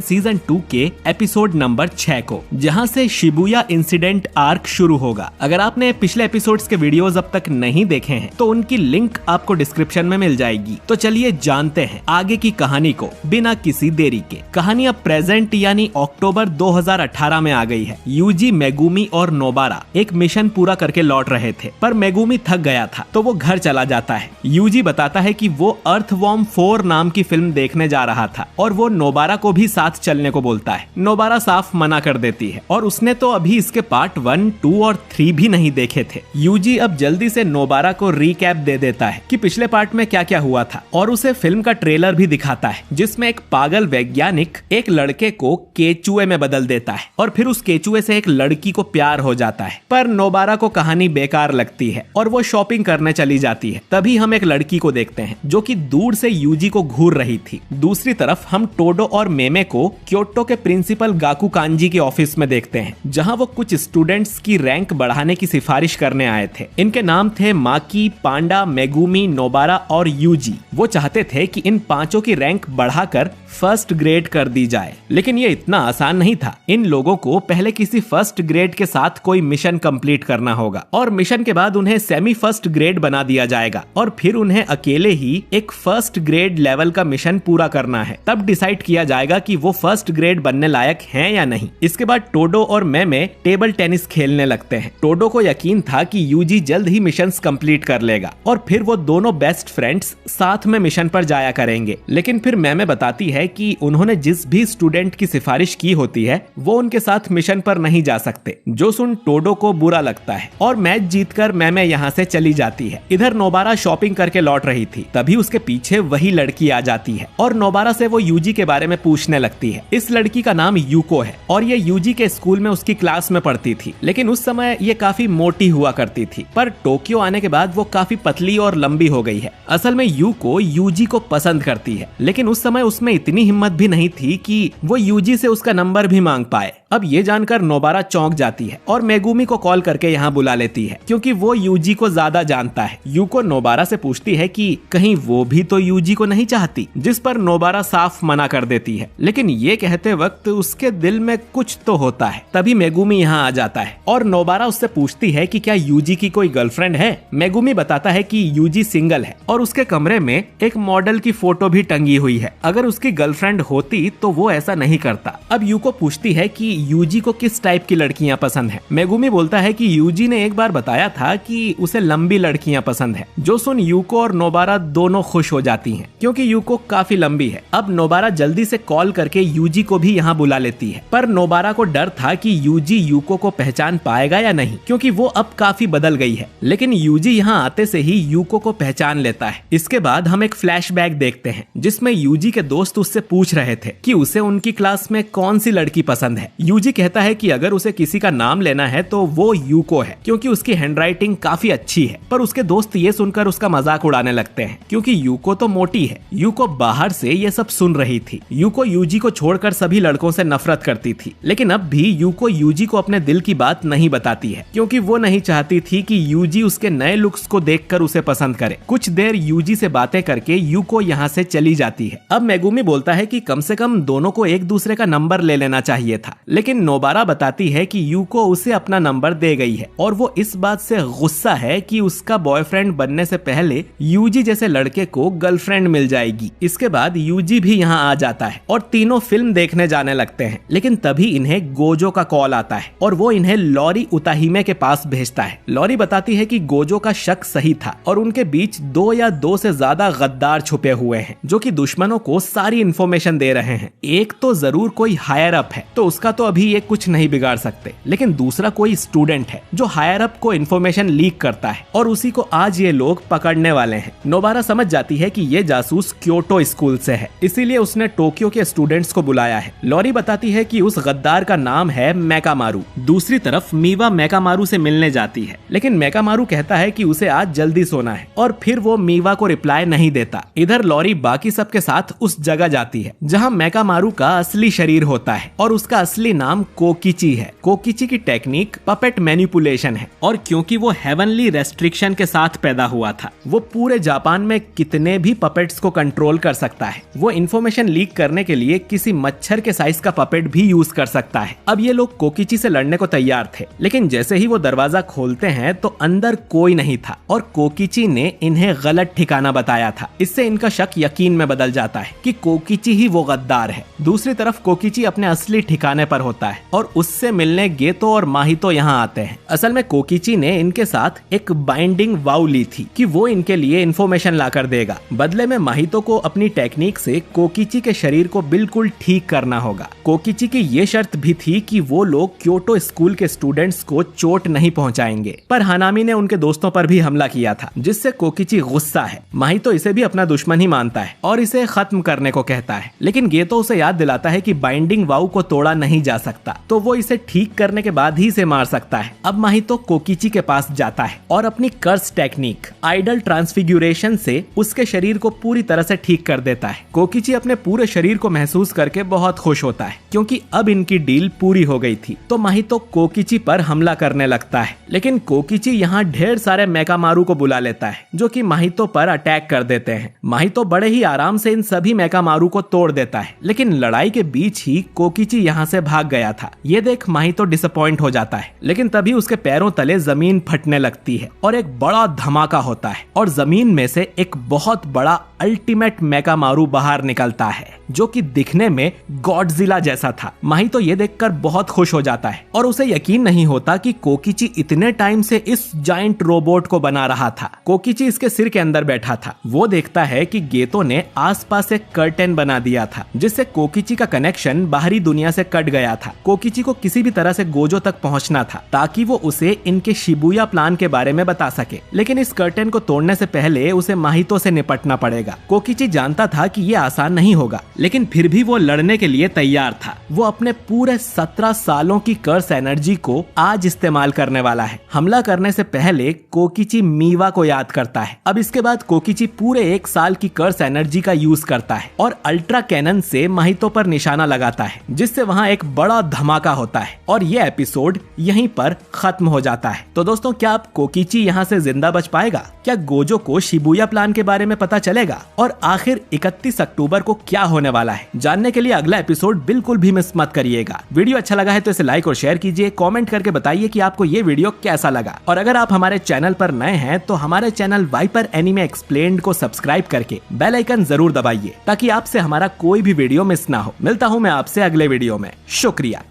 Season 2 के episode number 6 को, जहां से शिबुया इंसिडेंट आर्क शुरू होगा। अगर आपने पिछले एपिसोड्स के वीडियोस अब तक नहीं देखे हैं तो उनकी लिंक आपको डिस्क्रिप्शन में मिल जाएगी। तो चलिए जानते हैं आगे की कहानी को बिना किसी देरी के। कहानी अब प्रेजेंट यानी अक्टूबर 2018 में आ गई है। यूजी, मेगुमी और नोबारा एक मिशन पूरा करके लौट रहे थे, पर मेगुमी थक गया था तो वो घर चला जाता है। यूजी बताता है कि वो अर्थवॉर्म 4 नाम की फिल्म देखने जा रहा था और वो नोबारा को भी साथ चलने को बोलता है। नोबारा साफ मना कर देती है और उसने तो अभी इसके पार्ट 1, 2 और 3 भी नहीं देखे थे। यूजी अब जल्दी से नोबारा को रिकैप दे देता है कि पिछले पार्ट में क्या क्या हुआ था और उसे फिल्म का ट्रेलर भी दिखाता है, जिसमें एक पागल वैज्ञानिक एक लड़के को केचुए में बदल देता है और फिर उस केचुए से एक लड़की को प्यार हो जाता है। पर नोबारा को कहानी बेकार लगती है और वो शॉपिंग करने चली जाती है। तभी हम एक लड़की को देखते हैं जो कि दूर से यूजी को घूर रही थी। दूसरी तरफ हम टोडो और मेमे को क्योटो के प्रिंसिपल गाकू कांजी के ऑफिस में देखते हैं, जहां वो कुछ स्टूडेंट्स की रैंक बढ़ाने की सिफारिश करने आए थे। इनके नाम थे माकी, पांडा, मेगुमी, नोबारा और यूजी। वो चाहते थे कि इन पांचों की रैंक बढ़ाकर फर्स्ट ग्रेड कर दी जाए, लेकिन ये इतना आसान नहीं था। इन लोगों को पहले किसी फर्स्ट ग्रेड के साथ कोई मिशन कंप्लीट करना होगा और मिशन के बाद उन्हें सेमी फर्स्ट ग्रेड बना दिया जाएगा और फिर उन्हें अकेले ही एक फर्स्ट ग्रेड लेवल का मिशन पूरा करना है। तब डिसाइड किया जाएगा कि वो फर्स्ट ग्रेड बनने लायक हैं या नहीं। इसके बाद टोडो और मेमे टेबल टेनिस खेलने लगते हैं। टोडो को यकीन था कि यूजी जल्द ही मिशंस कंप्लीट कर लेगा और फिर वो दोनों बेस्ट फ्रेंड्स साथ में मिशन पर जाया करेंगे। लेकिन फिर मेमे बताती है कि उन्होंने जिस भी स्टूडेंट की सिफारिश की होती है वो उनके साथ मिशन पर नहीं जा सकते, जो सुन टोडो को बुरा लगता है और मैच जीतकर मेमे यहाँ से चली जाती है। इधर नोबारा शॉपिंग करके लौट रही थी, तभी उसके पीछे वही लड़की आ जाती है और नोबारा से वो यूजी के बारे में पूछने लगती है। इस लड़की का नाम यूको है और ये यूजी के स्कूल में उसकी क्लास में पढ़ती थी, लेकिन उस समय ये काफी मोटी हुआ करती थी, पर टोक्यो आने के बाद वो काफी पतली और लंबी हो गई है। असल में यूको यूजी को पसंद करती है, लेकिन उस समय उसमें इतनी हिम्मत भी नहीं थी कि वो यूजी से उसका नंबर भी मांग पाए। अब ये जानकर नोबारा चौंक जाती है और मेगुमी को कॉल करके यहाँ बुला लेती है, क्योंकि वो यूजी को ज्यादा जानता है। यूको नोबारा से पूछती है कि कहीं वो भी तो यूजी को नहीं चाहती, जिस पर नोबारा साफ मना कर देती है, लेकिन ये कहते वक्त उसके दिल में कुछ तो होता है। तभी मेगुमी यहाँ आ जाता है और नोबारा उससे पूछती है कि क्या यूजी की कोई गर्लफ्रेंड है। मेगुमी बताता है कि यूजी सिंगल है और उसके कमरे में एक मॉडल की फोटो भी टंगी हुई है। अगर उसकी गर्लफ्रेंड होती तो वो ऐसा नहीं करता। अब यूको पूछती है कि यूजी को किस टाइप की लड़कियां पसंद है। मेगुमी बोलता है कि यूजी ने एक बार बताया था कि उसे लंबी लड़कियां पसंद है, जो सुन यूको और नोबारा दोनों खुश हो जाती हैं, क्योंकि यूको काफी लंबी है। अब नोबारा जल्दी से कॉल करके यूजी को भी यहाँ बुला लेती है, पर नोबारा को डर था कि यूजी यूको को पहचान पाएगा या नहीं, क्योंकि वो अब काफी बदल गई है। लेकिन यूजी यहाँ आते से ही यूको को पहचान लेता है। इसके बाद हम एक फ्लैशबैक देखते हैं, जिसमें यूजी के दोस्त उससे पूछ रहे थे कि उसे उनकी क्लास में कौन सी लड़की पसंद है। यूजी कहता है कि अगर उसे किसी का नाम लेना है तो वो यूको है, क्योंकि उसकी हैंडराइटिंग काफी अच्छी है। पर उसके दोस्त ये सुनकर उसका मजाक उड़ाने लगते हैं, क्योंकि यूको तो मोटी है। यूको बाहर से ये सब सुन रही थी। यूको यूजी को छोड़कर सभी लड़कों से नफरत करती थी, लेकिन अब भी यूको यूजी को अपने दिल की बात नहीं बताती है, क्योंकि वो नहीं चाहती थी कि यूजी उसके नए लुक्स को देखकर उसे पसंद करे। कुछ देर यूजी से बातें करके यूको यहाँ से चली जाती है। अब मेगुमी बोलता है कि कम से कम दोनों को एक दूसरे का नंबर ले लेना चाहिए था, लेकिन नोबारा बताती है कि यूको उसे अपना नंबर दे गई है और वो इस बात से गुस्सा है कि उसका बॉयफ्रेंड बनने से पहले यूजी जैसे लड़के को गर्लफ्रेंड मिल जाएगी। इसके बाद यूजी भी यहाँ आ जाता है और तीनों फिल्म देखने जाने लगते हैं, लेकिन तभी इन्हें गोजो का कॉल आता है और वो इन्हें लॉरी उताहिमे के पास भेजता है। लॉरी बताती है कि गोजो का शक सही था और उनके बीच 2 या 2 से ज्यादा गद्दार छुपे हुए हैं, जो कि दुश्मनों को सारी इन्फॉर्मेशन दे रहे हैं। एक तो जरूर कोई हायर अप है, तो उसका तो अभी ये कुछ नहीं बिगाड़ सकते, लेकिन दूसरा कोई स्टूडेंट है जो हायर अप को इन्फॉर्मेशन लीक करता है और उसी को आज ये लोग पकड़ने वाले हैं। नोबारा समझ जाती है कि ये जासूस क्योटो स्कूल से है, इसीलिए उसने टोक्यो के स्टूडेंट्स को बुलाया है। लॉरी बताती है कि उस गद्दार का नाम है मेकामारू। दूसरी तरफ मीवा मेकामारू से मिलने जाती है, लेकिन मेकामारू कहता है कि उसे आज जल्दी सोना है और फिर वो मीवा को रिप्लाई नहीं देता। इधर लॉरी बाकी सबके साथ उस जगह जाती है जहाँ मेकामारू का असली शरीर होता है और उसका असली नाम कोकिची है। कोकिची की टेक्निक पपेट मैनिपुलेशन है और क्योंकि वो हेवनली रेस्ट्रिक्शन के साथ पैदा हुआ था, वो पूरे जापान में कितने भी पपेट्स को कंट्रोल कर सकता है। वो इन्फॉर्मेशन लीक करने के लिए किसी मच्छर के साइज का पपेट भी यूज कर सकता है। अब ये लोग कोकिची से लड़ने को तैयार थे, लेकिन जैसे ही वो दरवाजा खोलते हैं तो अंदर कोई नहीं था और कोकिची ने इन्हें गलत ठिकाना बताया था। इससे इनका शक यकीन में बदल जाता है कि कोकिची ही वो गद्दार है। दूसरी तरफ कोकिची अपने असली ठिकाने पर होता है और उससे मिलने गेतो और माहितो यहाँ आते हैं। असल में कोकिची ने इनके साथ एक बाइंडिंग वाउ ली थी कि वो इनके लिए इन्फॉर्मेशन ला कर देगा। बदले में माहितो को अपनी टेक्निक से कोकिची के शरीर को बिल्कुल ठीक करना होगा। कोकिची की ये शर्त भी थी कि वो लोग क्योटो स्कूल के स्टूडेंट्स को चोट नहीं पहुंचाएंगे, पर हानामी ने उनके दोस्तों पर भी हमला किया था, जिससे कोकिची गुस्सा है। माहितो इसे भी अपना दुश्मन ही मानता है और इसे खत्म करने को कहता है, लेकिन गेतो उसे याद दिलाता है कि बाइंडिंग वाउ को तोड़ा नहीं जा सकता, तो वो इसे ठीक करने के बाद ही इसे मार सकता है। अब माहितो कोकिची के पास जाता है और अपनी कर्स टेक्निक आइडल ट्रांसफिग्यूरेशन से उसके शरीर को पूरी तरह से ठीक कर देता है। कोकिची अपने पूरे शरीर को महसूस करके बहुत खुश होता है क्योंकि अब इनकी डील पूरी हो गई थी। तो माहितो कोकिची पर हमला करने लगता है, लेकिन कोकिची यहाँ ढेर सारे मेकामारू को बुला लेता है जो कि माहितो पर अटैक कर देते हैं। माहितो बड़े ही आराम से इन सभी मेकामारू को तोड़ देता है, लेकिन लड़ाई के बीच ही कोकिची यहाँ से भाग गया था। ये देख माहितो डिसअपॉइंट हो जाता है, लेकिन तभी उसके पैरों तले जमीन फटने लगती है और एक बड़ा धमाका होता है और जमीन में से एक बहुत बड़ा अल्टीमेट मेकामारू बाहर निकलता है जो कि दिखने में गॉडजिला जैसा था। माहितो ये देखकर बहुत खुश हो जाता है और उसे यकीन नहीं होता कि कोकिची इतने टाइम से इस जायंट रोबोट को बना रहा था। कोकिची इसके सिर के अंदर बैठा था। वो देखता है कि गेतो ने आसपास एक कर्टेन बना दिया था जिससे कोकिची का कनेक्शन बाहरी दुनिया से कट गया था। कोकिची को किसी भी तरह से गोजो तक पहुंचना था ताकि वो उसे इनके शिबुया प्लान के बारे में बता सके, लेकिन इस कर्टेन को तोड़ने से पहले उसे माहितो से निपटना पड़ेगा। कोकिची जानता था कि ये आसान नहीं होगा, लेकिन फिर भी वो लड़ने के लिए तैयार था। वो अपने पूरे 17 सालों की कर्स एनर्जी को आज इस्तेमाल करने वाला है। हमला करने से पहले कोकिची मीवा को याद करता है। अब इसके बाद कोकिची पूरे 1 साल की कर्स एनर्जी का यूज करता है और अल्ट्रा कैनन से माहितो पर निशाना लगाता है, जिससे वहाँ एक बड़ा धमाका होता है और ये एपिसोड यहीं पर खत्म हो जाता है। तो दोस्तों, क्या अब कोकिची यहाँ से जिंदा बच पाएगा? क्या गोजो को शिबुया प्लान के बारे में पता चलेगा? और आखिर 31 अक्टूबर को क्या होने वाला है, जानने के लिए अगला एपिसोड बिल्कुल भी मिस मत करिएगा। वीडियो अच्छा लगा है तो इसे लाइक और शेयर कीजिए। कमेंट करके बताइए कि आपको ये वीडियो कैसा लगा। और अगर आप हमारे चैनल पर नए हैं तो हमारे चैनल वाइपर एनिमे एक्सप्लेन्ड को सब्सक्राइब करके बेल आइकन जरूर दबाइए ताकि आपसे हमारा कोई भी वीडियो मिस ना हो। मिलता हूँ मैं आपसे अगले वीडियो में। शुक्रिया।